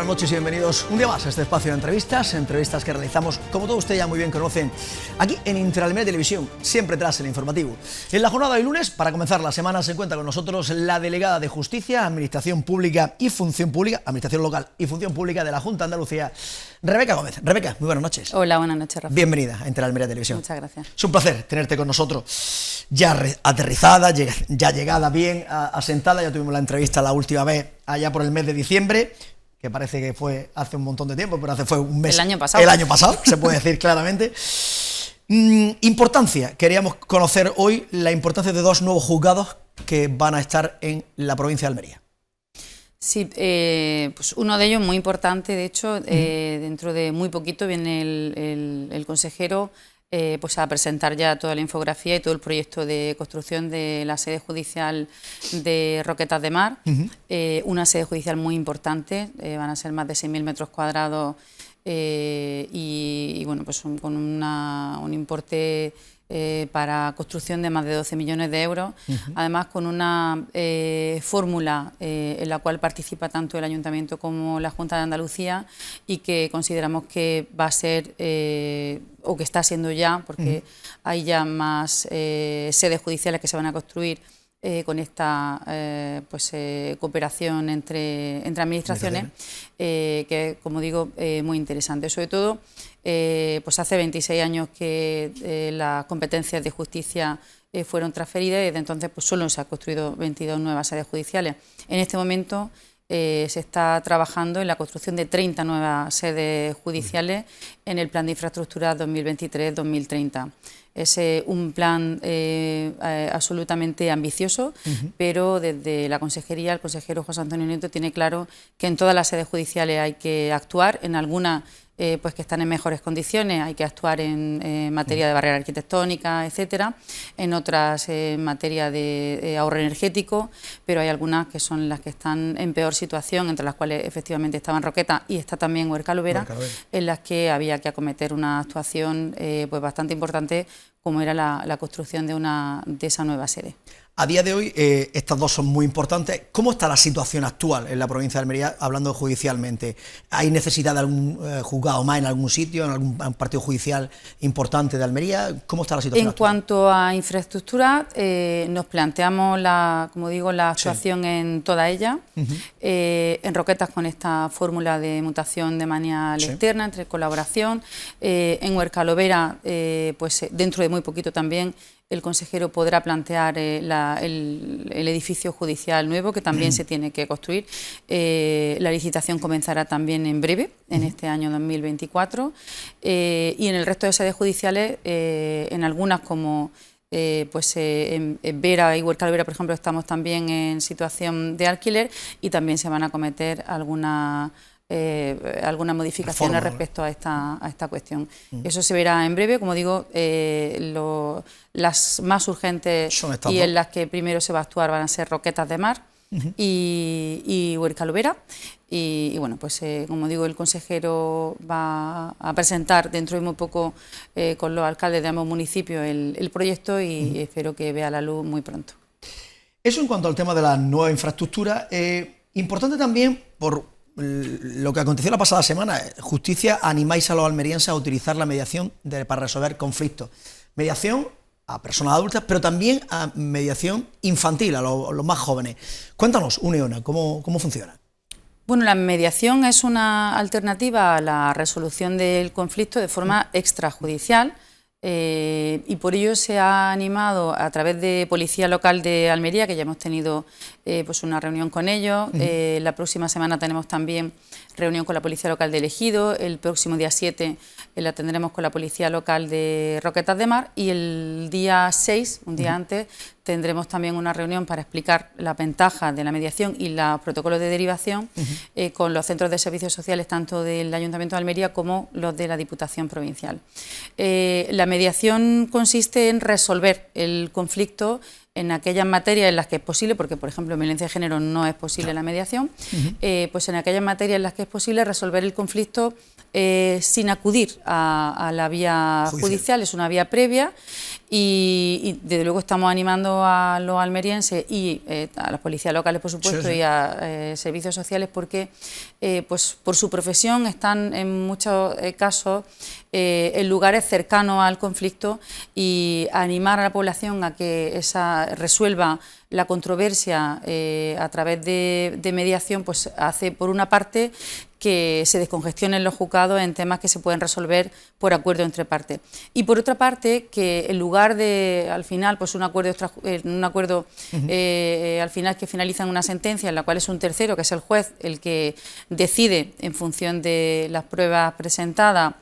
noches y bienvenidos un día más a este espacio de entrevistas que realizamos, como todos ustedes ya muy bien conocen, aquí en Interalmería Televisión, siempre tras el informativo. En la jornada de lunes, para comenzar la semana, se encuentra con nosotros la delegada de Justicia, Administración Pública y Función Pública, Administración Local y Función Pública de la Junta de Andalucía, Rebeca Gómez. Rebeca, muy buenas noches. Hola, buenas noches, Rafa. Bienvenida a Interalmería Televisión. Muchas gracias. Es un placer tenerte con nosotros, ya aterrizada, ya llegada bien, asentada. Ya tuvimos la entrevista la última vez, allá por el mes de diciembre, que parece que fue hace un montón de tiempo, pero fue un mes. El año pasado. El año pasado, se puede decir claramente. Importancia, queríamos conocer hoy la importancia de dos nuevos juzgados que van a estar en la provincia de Almería. Sí, pues uno de ellos muy importante, de hecho, dentro de muy poquito viene el consejero pues a presentar ya toda la infografía y todo el proyecto de construcción de la sede judicial de Roquetas de Mar, una sede judicial muy importante, van a ser más de 6.000 metros cuadrados y bueno, pues con un importe para construcción de más de 12 millones de euros, además con una fórmula en la cual participa tanto el Ayuntamiento como la Junta de Andalucía y que consideramos que va a ser, o que está siendo ya, porque hay ya más sedes judiciales que se van a construir con esta cooperación entre administraciones, que es, como digo, muy interesante. Sobre todo, pues hace 26 años que las competencias de justicia fueron transferidas y desde entonces pues solo se han construido 22 nuevas sedes judiciales. En este momento se está trabajando en la construcción de 30 nuevas sedes judiciales en el Plan de Infraestructuras 2023-2030. Es un plan absolutamente ambicioso, pero desde la Consejería, el consejero José Antonio Nieto tiene claro que en todas las sedes judiciales hay que actuar, en algunas pues que están en mejores condiciones, hay que actuar en materia de barrera arquitectónica, etcétera, en otras en materia de ahorro energético, pero hay algunas que son las que están en peor situación, entre las cuales efectivamente estaban Roquetas y está también Huerca-Lovera, en las que había que acometer una actuación pues bastante importante, como era la construcción de esa nueva sede. A día de hoy, estas dos son muy importantes. ¿Cómo está la situación actual en la provincia de Almería, hablando judicialmente? ¿Hay necesidad de algún juzgado más en algún sitio, en algún partido judicial importante de Almería? ¿Cómo está la situación actual? En cuanto a infraestructura, nos planteamos, como digo, la actuación en toda ella, en Roquetas con esta fórmula de mutación de manera externa, entre colaboración, en Huerca-Lovera, pues dentro de muy poquito también, el consejero podrá plantear el edificio judicial nuevo, que también se tiene que construir. La licitación comenzará también en breve, en este año 2024. Y en el resto de sedes judiciales, en algunas como en Vera y Huerca-Lovera, por ejemplo, estamos también en situación de alquiler y también se van a cometer algunas modificaciones respecto a esta cuestión. Eso se verá en breve, como digo, las más urgentes y en las que primero se va a actuar van a ser Roquetas de Mar y Huerca-Lovera. Y bueno, pues como digo, el consejero va a presentar dentro de muy poco con los alcaldes de ambos municipios el proyecto y espero que vea la luz muy pronto. Eso en cuanto al tema de la nueva infraestructura, importante también por lo que aconteció la pasada semana. Justicia, animáis a los almerienses a utilizar la mediación para resolver conflictos. Mediación a personas adultas, pero también a mediación infantil, a los más jóvenes. Cuéntanos, una y una, ¿cómo funciona? Bueno, la mediación es una alternativa a la resolución del conflicto de forma extrajudicial. Y por ello se ha animado a través de Policía Local de Almería, que ya hemos tenido pues una reunión con ellos. La próxima semana tenemos también reunión con la Policía Local de Ejido, el próximo día 7 la tendremos con la Policía Local de Roquetas de Mar y el día 6, un día antes, tendremos también una reunión para explicar las ventajas de la mediación y los protocolos de derivación con los centros de servicios sociales tanto del Ayuntamiento de Almería como los de la Diputación Provincial. La mediación consiste en resolver el conflicto en aquellas materias en las que es posible, porque por ejemplo en violencia de género no es posible la mediación, pues en aquellas materias en las que es posible resolver el conflicto sin acudir a la vía judicial, es una vía previa. Y desde luego estamos animando a los almerienses y a las policías locales, por supuesto, y a servicios sociales, porque pues por su profesión están en muchos casos en lugares cercanos al conflicto, y animar a la población a que resuelva la controversia a través de mediación, pues hace, por una parte, que se descongestionen los juzgados en temas que se pueden resolver por acuerdo entre partes. Y por otra parte, que en lugar de, al final, pues un acuerdo al final que finaliza en una sentencia en la cual es un tercero, que es el juez, el que decide en función de las pruebas presentadas,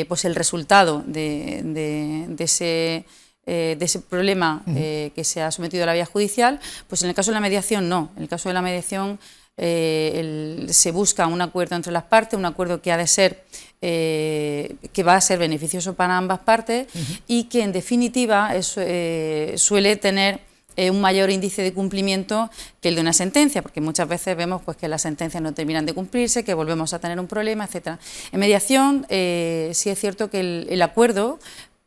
pues el resultado de ese problema que se ha sometido a la vía judicial, pues en el caso de la mediación no. En el caso de la mediación se busca un acuerdo entre las partes, un acuerdo que ha de ser, que va a ser beneficioso para ambas partes y que en definitiva suele tener un mayor índice de cumplimiento que el de una sentencia, porque muchas veces vemos pues que las sentencias no terminan de cumplirse, que volvemos a tener un problema, etcétera. En mediación sí es cierto que el acuerdo,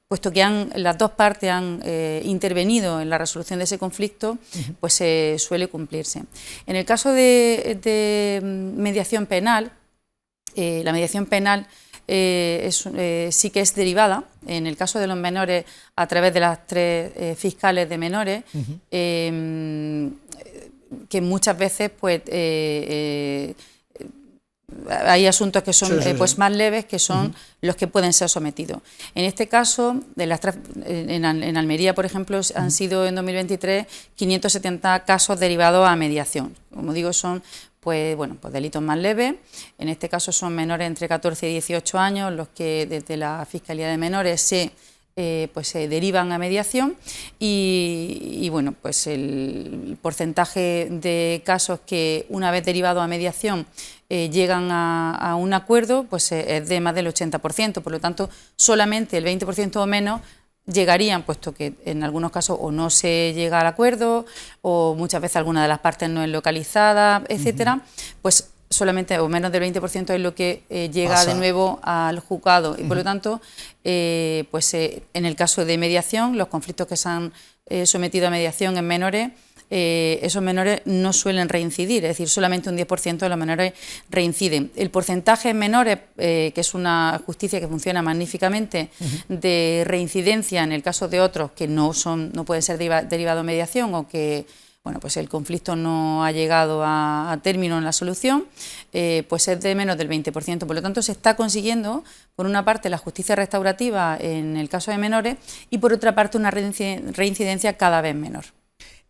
puesto que las dos partes han intervenido en la resolución de ese conflicto, pues suele cumplirse. En el caso de mediación penal, la mediación penal sí que es derivada, en el caso de los menores, a través de las 3 fiscales de menores, que muchas veces pues hay asuntos que son pues más leves, que son los que pueden ser sometidos. En este caso, en Almería, por ejemplo, han sido en 2023 570 casos derivados a mediación. Como digo, son pues delitos más leves. En este caso son menores entre 14 y 18 años los que desde la Fiscalía de Menores se derivan a mediación, y bueno, pues el porcentaje de casos que una vez derivados a mediación llegan a un acuerdo, pues es de más del 80%, por lo tanto solamente el 20% o menos llegarían, puesto que en algunos casos o no se llega al acuerdo, o muchas veces alguna de las partes no es localizada, etcétera, pues solamente o menos del 20% es lo que llega de nuevo al juzgado, y por lo tanto, en el caso de mediación, los conflictos que se han sometido a mediación en menores, esos menores no suelen reincidir, es decir, solamente un 10% de los menores reinciden. El porcentaje en menores, que es una justicia que funciona magníficamente, de reincidencia en el caso de otros que no pueden ser derivados a mediación, o que pues el conflicto no ha llegado a término en la solución, pues es de menos del 20%. Por lo tanto, se está consiguiendo, por una parte, la justicia restaurativa en el caso de menores, y por otra parte, una reincidencia cada vez menor.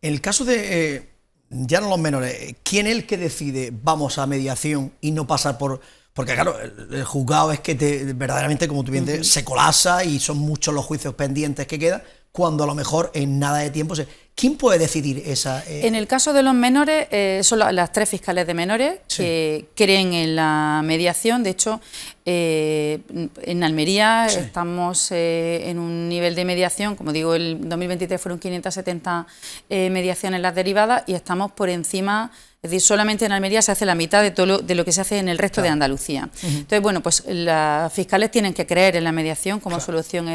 En el caso de, ya no los menores, ¿quién es el que decide vamos a mediación y no pasar por...? Porque claro, el juzgado es que verdaderamente, como tú bien dices, se colapsa y son muchos los juicios pendientes que quedan, cuando a lo mejor en nada de tiempo ¿Quién puede decidir esa...? En el caso de los menores, son las 3 fiscales de menores que creen en la mediación. De hecho, en Almería estamos en un nivel de mediación, como digo, el 2023 fueron 570 mediaciones las derivadas, y estamos por encima. Es decir, solamente en Almería se hace la mitad de lo que se hace en el resto de Andalucía. Entonces, bueno, pues las fiscales tienen que creer en la mediación como solución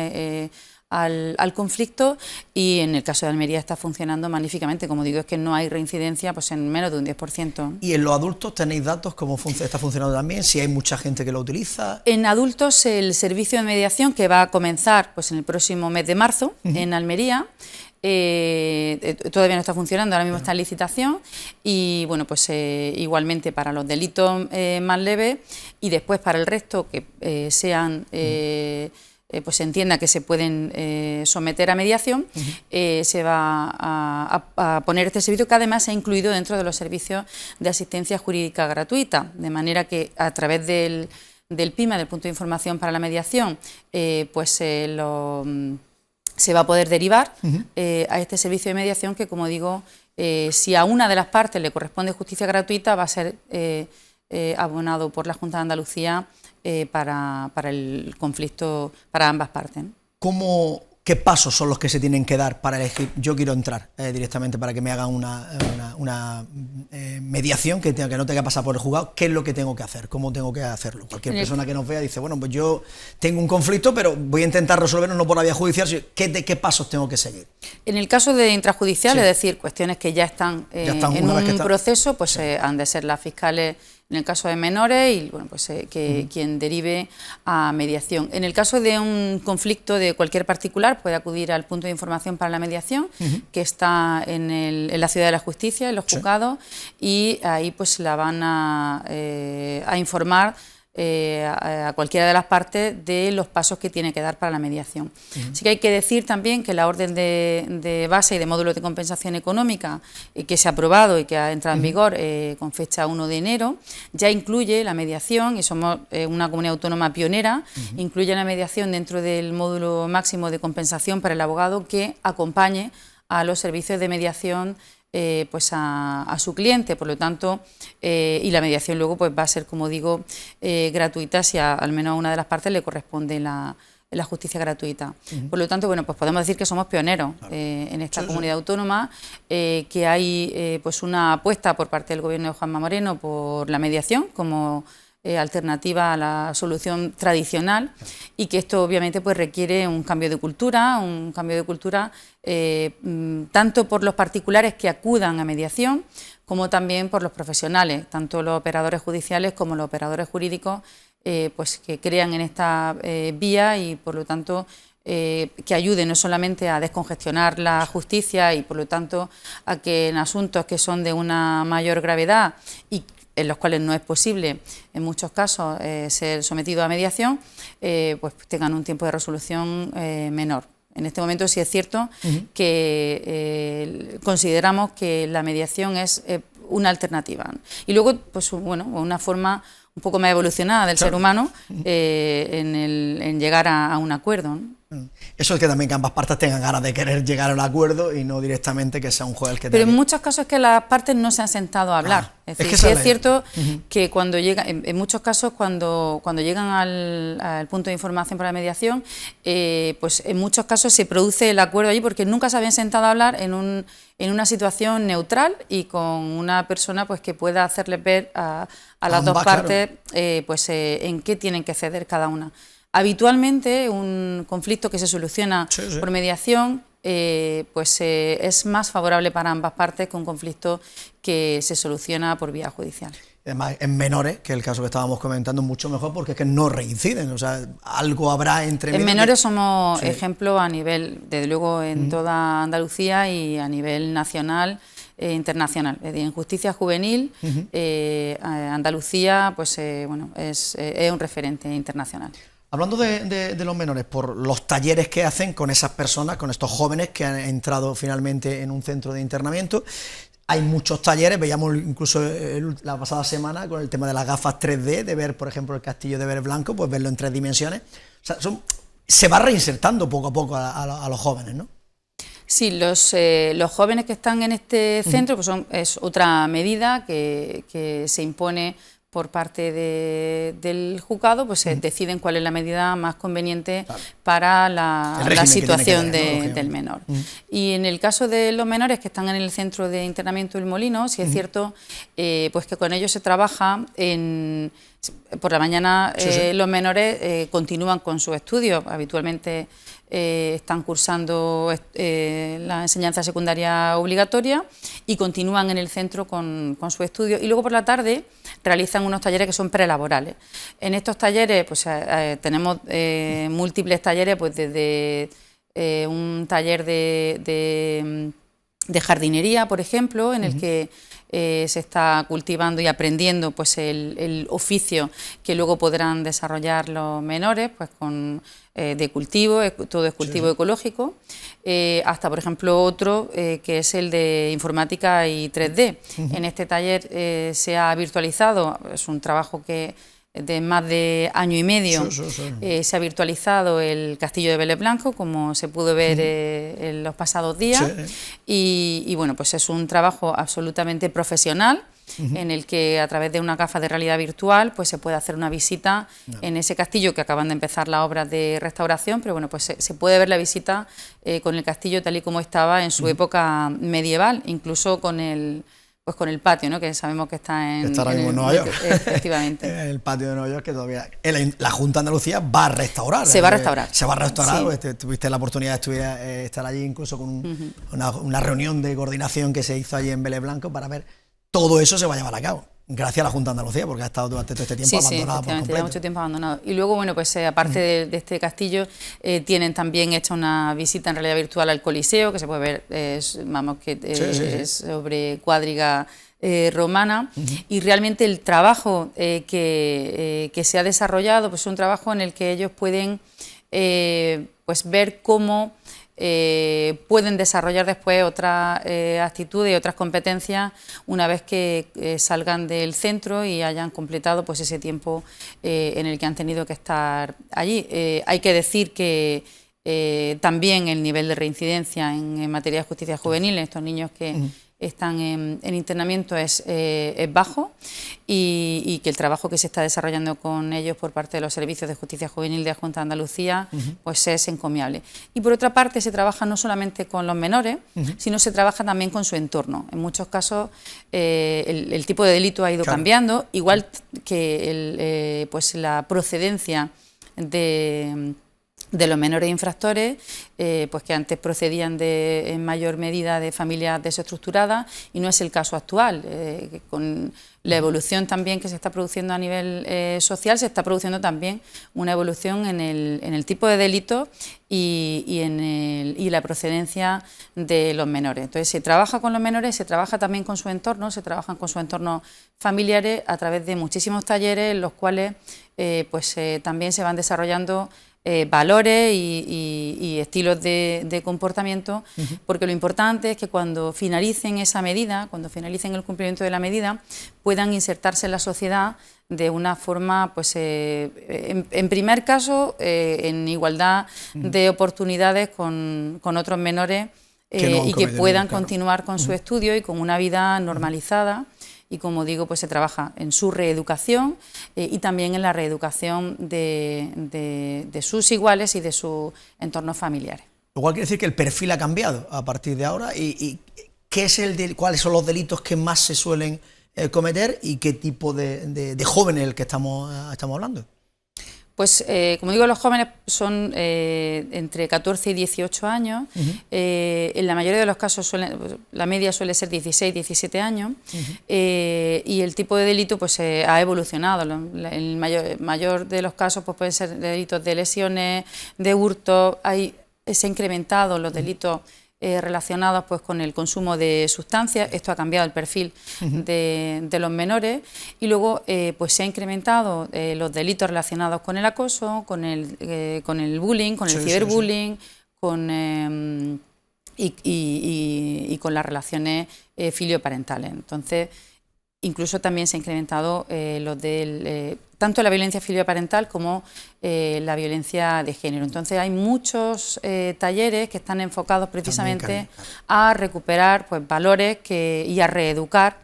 al conflicto, y en el caso de Almería está funcionando magníficamente. Como digo, es que no hay reincidencia pues en menos de un 10%. ¿Y en los adultos tenéis datos cómo está funcionando también? Si hay mucha gente que lo utiliza. En adultos, el servicio de mediación, que va a comenzar pues en el próximo mes de marzo en Almería, todavía no está funcionando, ahora mismo está en licitación, y bueno, pues igualmente para los delitos más leves, y después para el resto que sean pues se entienda que se pueden someter a mediación, se va a poner este servicio, que además se ha incluido dentro de los servicios de asistencia jurídica gratuita, de manera que a través del PIMA, del punto de información para la mediación, se va a poder derivar a este servicio de mediación, que, como digo, si a una de las partes le corresponde justicia gratuita, va a ser abonado por la Junta de Andalucía para el conflicto, para ambas partes. ¿qué pasos son los que se tienen que dar para elegir? Yo quiero entrar directamente para que me hagan una mediación que no tenga que pasar por el juzgado. ¿Qué es lo que tengo que hacer? ¿Cómo tengo que hacerlo? Cualquier persona que nos vea dice, bueno, pues yo tengo un conflicto, pero voy a intentar resolverlo no por la vía judicial, sino ¿qué pasos tengo que seguir? En el caso de intrajudicial, es decir, cuestiones que ya están en un proceso, pues han de ser las fiscales en el caso de menores y bueno, pues quien derive a mediación. En el caso de un conflicto de cualquier particular, puede acudir al punto de información para la mediación, que está en la Ciudad de la Justicia, en los juzgados, y ahí pues la van a informar a cualquiera de las partes de los pasos que tiene que dar para la mediación. Sí que hay que decir también que la orden de base y de módulos de compensación económica que se ha aprobado y que ha entrado en vigor con fecha 1 de enero, ya incluye la mediación, y somos una comunidad autónoma pionera, incluye la mediación dentro del módulo máximo de compensación para el abogado que acompañe a los servicios de mediación pues a su cliente, por lo tanto, y la mediación luego pues va a ser, como digo, gratuita si al menos a una de las partes le corresponde la justicia gratuita. Por lo tanto, bueno, pues podemos decir que somos pioneros en esta comunidad autónoma, que hay pues una apuesta por parte del gobierno de Juanma Moreno por la mediación como alternativa a la solución tradicional, y que esto obviamente pues requiere un cambio de cultura tanto por los particulares que acudan a mediación como también por los profesionales, tanto los operadores judiciales como los operadores jurídicos, pues que crean en esta vía y por lo tanto que ayude no solamente a descongestionar la justicia y por lo tanto a que en asuntos que son de una mayor gravedad y en los cuales no es posible, en muchos casos, ser sometido a mediación, pues tengan un tiempo de resolución menor. En este momento sí es cierto que consideramos que la mediación es una alternativa. Y luego, pues bueno, una forma un poco más evolucionada del ser humano en llegar a un acuerdo, ¿no? Eso es que también que ambas partes tengan ganas de querer llegar a un acuerdo y no directamente que sea un juez el que... Pero en muchos casos es que las partes no se han sentado a hablar. Es decir, sí es cierto que cuando llega, en muchos casos cuando llegan al punto de información para la mediación, pues en muchos casos se produce el acuerdo allí porque nunca se habían sentado a hablar en una situación neutral y con una persona pues que pueda hacerles ver a las dos partes pues en qué tienen que ceder cada una. Habitualmente un conflicto que se soluciona por mediación pues es más favorable para ambas partes que un conflicto que se soluciona por vía judicial. Además, en menores, que el caso que estábamos comentando, mucho mejor porque es que no reinciden, o sea, algo habrá entre... En menores somos ejemplo a nivel, desde luego, en toda Andalucía y a nivel nacional e internacional. En justicia juvenil, Andalucía pues bueno, es un referente internacional. Hablando de los menores, por los talleres que hacen con esas personas, con estos jóvenes que han entrado finalmente en un centro de internamiento, hay muchos talleres, veíamos incluso la pasada semana con el tema de las gafas 3D, de ver, por ejemplo, el castillo de Ver Blanco, pues verlo en 3 dimensiones. O sea, se va reinsertando poco a poco a los jóvenes, ¿no? Sí, los jóvenes que están en este centro pues es otra medida que se impone por parte del juzgado, pues deciden cuál es la medida más conveniente para la situación del menor. Y en el caso de los menores que están en el centro de internamiento del Molino, sí es cierto pues que con ellos se trabaja por la mañana. Los menores continúan con sus estudios, habitualmente están cursando la enseñanza secundaria obligatoria y continúan en el centro con su estudio, y luego por la tarde realizan unos talleres que son prelaborales. En estos talleres pues tenemos múltiples talleres, pues desde un taller de jardinería, por ejemplo, en el que se está cultivando y aprendiendo pues el oficio que luego podrán desarrollar los menores, pues de cultivo, todo es cultivo ecológico, hasta por ejemplo otro que es el de informática y 3D. En este taller se ha virtualizado, es un trabajo que de más de año y medio, se ha virtualizado el castillo de Vélez Blanco, como se pudo ver en los pasados días, y bueno, pues es un trabajo absolutamente profesional, en el que a través de una gafa de realidad virtual pues se puede hacer una visita en ese castillo, que acaban de empezar las obras de restauración, pero bueno, pues se puede ver la visita con el castillo tal y como estaba en su época medieval, incluso con el patio, ¿no? Que sabemos que está está ahora mismo en Nueva York. Efectivamente. El patio de Nueva York, que todavía la Junta de Andalucía va a restaurar. Se va a restaurar. Se va a restaurar. Sí. Tuviste la oportunidad de estar allí incluso con una reunión de coordinación que se hizo allí en Vélez Blanco para ver todo eso se va a llevar a cabo. Gracias a la Junta de Andalucía, porque ha estado durante todo este tiempo abandonada por completo. Lleva mucho tiempo abandonado. Y luego, bueno, pues aparte de este castillo, tienen también hecha una visita en realidad virtual al Coliseo, que se puede ver, es sobre cuadriga romana, y realmente el trabajo que se ha desarrollado pues es un trabajo en el que ellos pueden pues ver cómo pueden desarrollar después otras actitudes y otras competencias una vez que salgan del centro y hayan completado pues ese tiempo en el que han tenido que estar allí. Hay que decir que también el nivel de reincidencia en materia de justicia juvenil en estos niños que están en internamiento es bajo, y que el trabajo que se está desarrollando con ellos por parte de los servicios de justicia juvenil de la Junta de Andalucía pues es encomiable. Y por otra parte se trabaja no solamente con los menores, sino se trabaja también con su entorno. En muchos casos el tipo de delito ha ido cambiando, igual que pues la procedencia de los menores infractores, pues que antes procedían en mayor medida de familias desestructuradas, y no es el caso actual. Con la evolución también que se está produciendo a nivel social, se está produciendo también una evolución en el tipo de delito y la procedencia de los menores. Entonces se trabaja con los menores, se trabaja también con su entorno, se trabajan con sus entornos familiares a través de muchísimos talleres en los cuales también se van desarrollando valores y estilos de comportamiento, porque lo importante es que cuando finalicen esa medida, cuando finalicen el cumplimiento de la medida, puedan insertarse en la sociedad de una forma, pues en primer caso, en igualdad de oportunidades con otros menores, y que puedan continuar con su estudio y con una vida normalizada. Y como digo, pues se trabaja en su reeducación y también en la reeducación de sus iguales y de sus entornos familiares. Lo cual quiere decir que el perfil ha cambiado a partir de ahora, y ¿cuáles son los delitos que más se suelen cometer y qué tipo de jóvenes el que estamos hablando? Pues, como digo, los jóvenes son entre 14 y 18 años. En la mayoría de los casos la media suele ser 16, 17 años. Y el tipo de delito pues ha evolucionado. El mayor de los casos pues pueden ser delitos de lesiones, de hurto. Se han incrementado los delitos relacionados pues con el consumo de sustancias. Esto ha cambiado el perfil de los menores, y luego pues se ha incrementado los delitos relacionados con el acoso, con el bullying, con el ciberbullying, y con las relaciones filioparentales. Entonces, incluso también se ha incrementado tanto la violencia filioparental como la violencia de género. Entonces hay muchos talleres que están enfocados precisamente a recuperar pues valores y a reeducar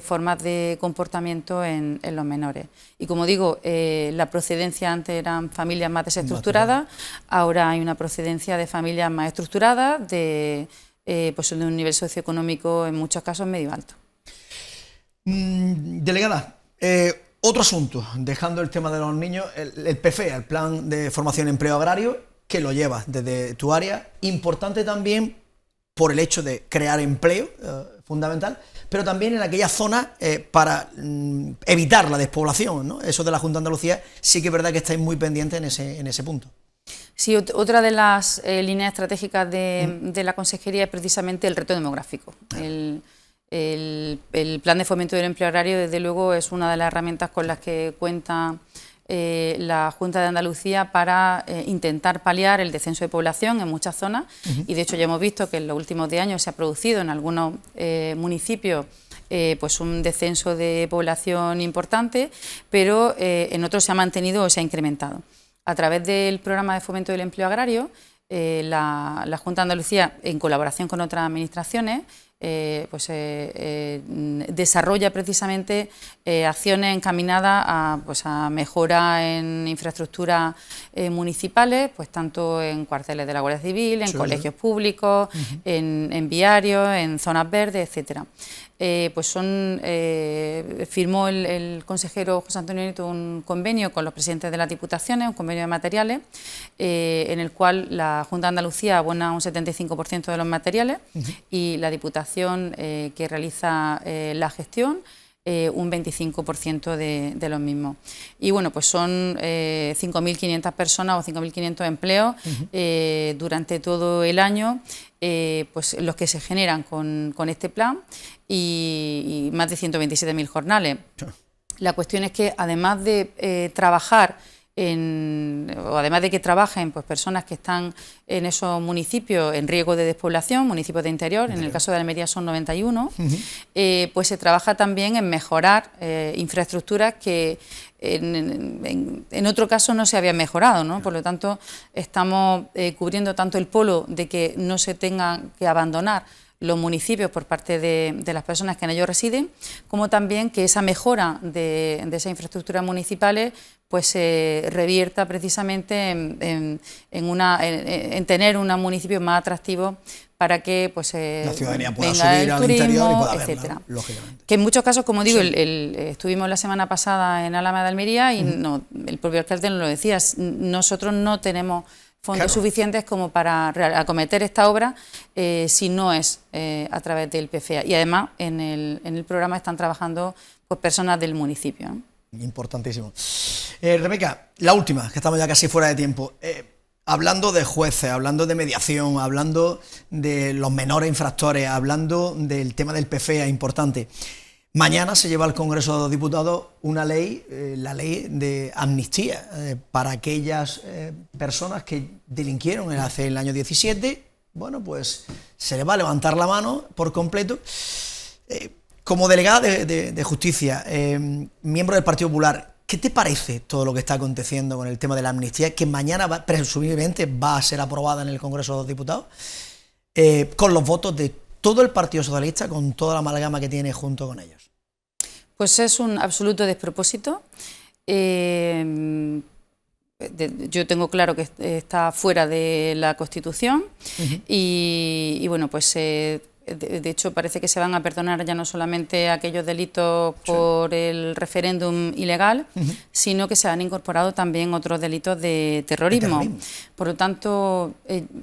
formas de comportamiento en los menores. Y como digo, la procedencia antes eran familias más desestructuradas, ahora hay una procedencia de familias más estructuradas, pues de un nivel socioeconómico en muchos casos medio alto. Delegada, otro asunto, dejando el tema de los niños, el PFE, el Plan de Formación y Empleo Agrario, que lo llevas desde tu área, importante también por el hecho de crear empleo, fundamental, pero también en aquellas zonas para evitar la despoblación, ¿no? Eso de la Junta de Andalucía sí que es verdad que estáis muy pendientes en ese punto. Sí, otra de las líneas estratégicas de la Consejería es precisamente el reto demográfico. El Plan de Fomento del Empleo Agrario, desde luego, es una de las herramientas con las que cuenta la Junta de Andalucía para intentar paliar el descenso de población en muchas zonas, y de hecho ya hemos visto que en los últimos 10 años se ha producido en algunos municipios pues un descenso de población importante, pero en otros se ha mantenido o se ha incrementado. A través del Programa de Fomento del Empleo Agrario, la Junta de Andalucía, en colaboración con otras administraciones, desarrolla precisamente acciones encaminadas a mejora en infraestructuras municipales, pues tanto en cuarteles de la Guardia Civil, en colegios públicos, en viarios, en zonas verdes, etcétera. Firmó el consejero José Antonio Nieto un convenio con los presidentes de las diputaciones, un convenio de materiales, en el cual la Junta de Andalucía abona un 75% de los materiales y la Diputación que realiza la gestión un 25% de los mismos. Y bueno, pues son 5.500 personas o 5.500 empleos durante todo el año, pues los que se generan con este plan y más de 127.000 jornales. La cuestión es que además de trabajar además de que trabajen pues, personas que están en esos municipios en riesgo de despoblación, municipios de interior, en el caso de Almería son 91, pues se trabaja también en mejorar infraestructuras que en otro caso no se habían mejorado, ¿no? Por lo tanto, estamos cubriendo tanto el polo de que no se tengan que abandonar los municipios por parte de las personas que en ellos residen, como también que esa mejora de esas infraestructuras municipales pues se revierta precisamente en tener un municipio más atractivo para que pues la ciudadanía pueda venga subir el al turismo, interior y pueda etcétera. verla, lógicamente. Que en muchos casos, como digo, estuvimos la semana pasada en Alhama de Almería y el propio alcalde nos lo decía, nosotros no tenemos fondos suficientes como para acometer esta obra si no es a través del PFEA. Y además en el programa están trabajando pues, personas del municipio, ¿no? Importantísimo. Rebeca, la última, que estamos ya casi fuera de tiempo. Hablando de jueces, hablando de mediación, hablando de los menores infractores, hablando del tema del PFEA, importante. Mañana se lleva al Congreso de los Diputados una ley, la ley de amnistía, para aquellas personas que delinquieron hace el año 17. Bueno, pues se les va a levantar la mano por completo. Como delegada de Justicia, miembro del Partido Popular, ¿qué te parece todo lo que está aconteciendo con el tema de la amnistía, que mañana presumiblemente va a ser aprobada en el Congreso de los Diputados, con los votos de todo el Partido Socialista, con toda la amalgama que tiene junto con ellos? Pues es un absoluto despropósito. Yo tengo claro que está fuera de la Constitución y bueno, pues de hecho parece que se van a perdonar ya no solamente aquellos delitos por el referéndum ilegal, sino que se han incorporado también otros delitos de terrorismo. Por lo tanto,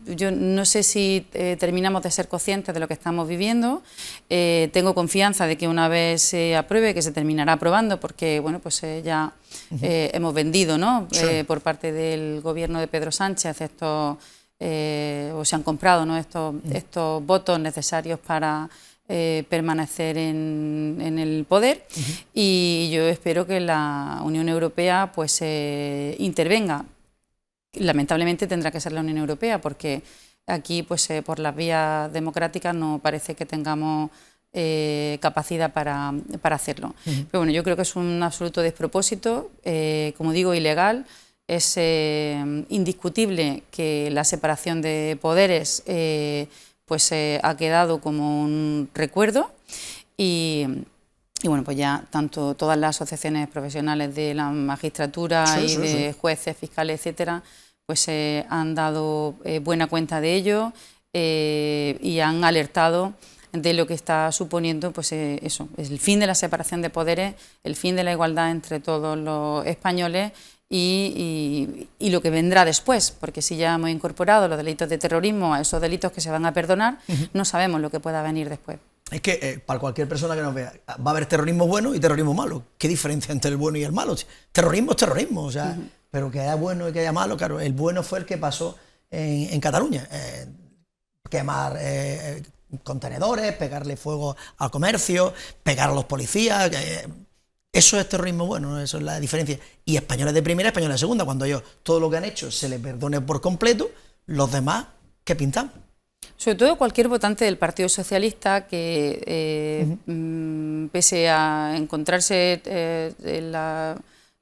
yo no sé si terminamos de ser conscientes de lo que estamos viviendo. Tengo confianza de que una vez se apruebe, que se terminará aprobando, porque bueno, pues ya hemos vendido, ¿no? Por parte del gobierno de Pedro Sánchez estos o se han comprado, ¿no? estos votos necesarios para permanecer en el poder y yo espero que la Unión Europea pues intervenga. Lamentablemente tendrá que ser la Unión Europea porque aquí pues por las vías democráticas no parece que tengamos capacidad para hacerlo. Pero bueno, yo creo que es un absoluto despropósito, como digo, ilegal. Es indiscutible que la separación de poderes ha quedado como un recuerdo y bueno, pues ya tanto todas las asociaciones profesionales de la magistratura de jueces, fiscales, etcétera, pues han dado buena cuenta de ello y han alertado de lo que está suponiendo pues eso, el fin de la separación de poderes, el fin de la igualdad entre todos los españoles y lo que vendrá después, porque si ya hemos incorporado los delitos de terrorismo a esos delitos que se van a perdonar, no sabemos lo que pueda venir después. Es que para cualquier persona que nos vea, va a haber terrorismo bueno y terrorismo malo. ¿Qué diferencia entre el bueno y el malo? Terrorismo es terrorismo, o sea, pero que haya bueno y que haya malo, claro, el bueno fue el que pasó en Cataluña. Quemar contenedores, pegarle fuego al comercio, pegar a los policías. Eso es terrorismo bueno, ¿no? Eso es la diferencia. Y españoles de primera, españoles de segunda, cuando ellos todo lo que han hecho se les perdone por completo, los demás, ¿qué pintamos? Sobre todo cualquier votante del Partido Socialista que, pese a encontrarse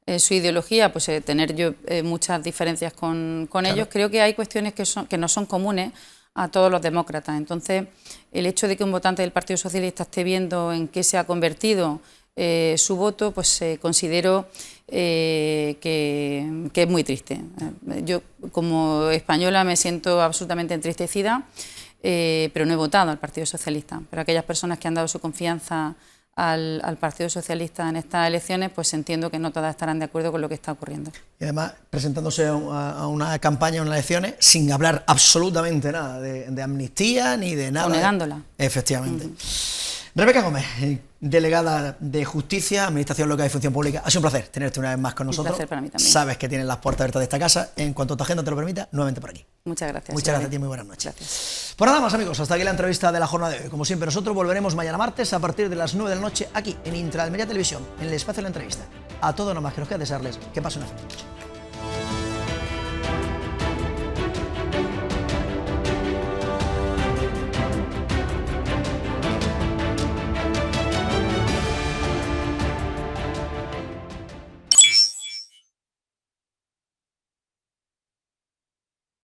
en su ideología, pues tener yo muchas diferencias con ellos, creo que hay cuestiones que no son comunes a todos los demócratas. Entonces, el hecho de que un votante del Partido Socialista esté viendo en qué se ha convertido su voto, pues considero que es muy triste. Yo, como española, me siento absolutamente entristecida, pero no he votado al Partido Socialista. Pero aquellas personas que han dado su confianza al Partido Socialista en estas elecciones, pues entiendo que no todas estarán de acuerdo con lo que está ocurriendo. Y además, presentándose a una campaña, a unas elecciones, sin hablar absolutamente nada de amnistía ni de nada. O negándola. Efectivamente. Rebeca Gómez, delegada de Justicia, Administración Local y Función Pública. Ha sido un placer tenerte una vez más con nosotros. Un placer para mí también. Sabes que tienes las puertas abiertas de esta casa. En cuanto tu agenda te lo permita, nuevamente por aquí. Muchas gracias. Muchas gracias a ti, muy buenas noches. Gracias. Pues nada más, amigos, hasta aquí la entrevista de la jornada de hoy. Como siempre, nosotros volveremos mañana martes a partir de las 9 de la noche aquí en Intraalmería Televisión, en el espacio de la entrevista. A todos nomás que nos queda desearles que pasen una feliz noche.